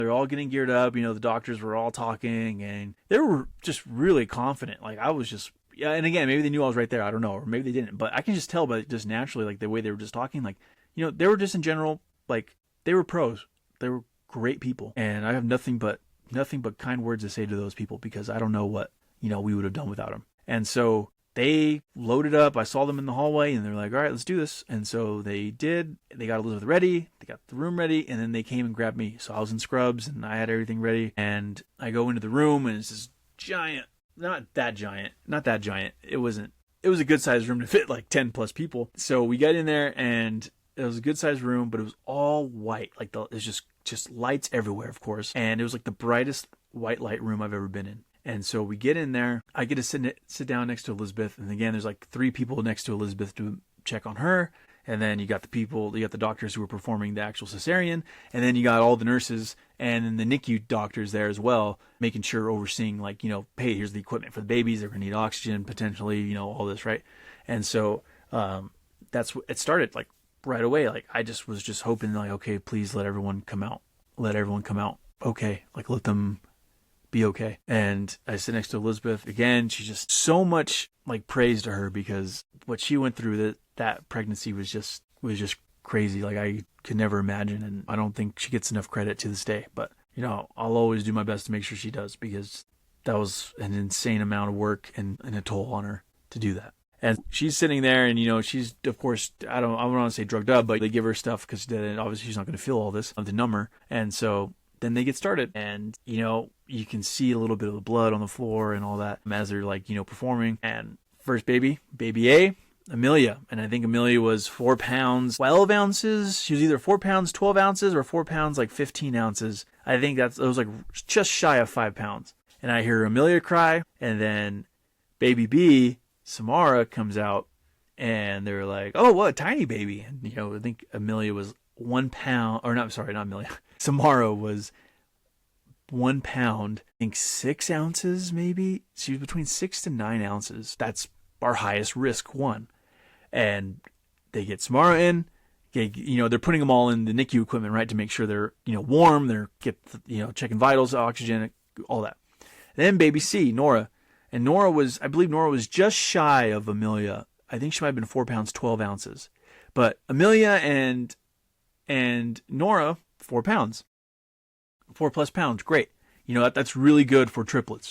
They're all getting geared up. The doctors were all talking, and they were just really confident. Like, I was just, yeah. And again, maybe they knew I was right there. I don't know, or maybe they didn't. But I can just tell by just naturally, like the way they were just talking, like, they were just in general, like, they were pros. They were great people, and I have nothing but kind words to say to those people, because I don't know what we would have done without them. And so they loaded up. I saw them in the hallway, and they're like, all right, let's do this. And so they did. They got Elizabeth ready. They got the room ready, and then they came and grabbed me. So I was in scrubs, and I had everything ready. And I go into the room, and it's this giant, not that giant. It wasn't. It was a good-sized room to fit like 10 plus people. So we got in there, and it was a good-sized room, but it was all white. Like, it was just lights everywhere, of course. And it was like the brightest white light room I've ever been in. And so we get in there. I get to sit down next to Elizabeth. And again, there's like 3 people next to Elizabeth to check on her. And then you got the doctors who were performing the actual cesarean. And then you got all the nurses and then the NICU doctors there as well, making sure, overseeing, like, hey, here's the equipment for the babies. They're going to need oxygen potentially, all this, right? And so that's what it started, like, right away. Like, I was just hoping, like, okay, please let everyone come out. Okay. Like, let them be okay. And I sit next to Elizabeth again. She's just so much, like, praise to her, because what she went through, that pregnancy was just crazy. Like, I could never imagine. And I don't think she gets enough credit to this day, but I'll always do my best to make sure she does, because that was an insane amount of work and a toll on her to do that. And she's sitting there, and she's, of course, I don't want to say drugged up, but they give her stuff because then obviously she's not going to feel all this to numb her. And so then they get started, and you can see a little bit of the blood on the floor and all that as they're, like, performing. And first baby A, Amelia. And I think Amelia was 4 pounds 12 ounces. She was either 4 pounds 12 ounces or 4 pounds like 15 ounces. I think it was like just shy of 5 pounds. And I hear Amelia cry, and then baby B, Samara, comes out, and they're like, oh, what a tiny baby. And I think Amelia was 1 pound, or not Amelia. Samara was 1 pound, I think 6 ounces maybe. She was between 6 to 9 ounces. That's our highest risk one. And they get Samara in. They're putting them all in the NICU equipment, right, to make sure they're warm. They're checking vitals, oxygen, all that. Then baby C, Nora. And I believe Nora was just shy of Amelia. I think she might have been 4 pounds 12 ounces. But Amelia and Nora, 4 pounds. 4+ pounds, great. That's really good for triplets.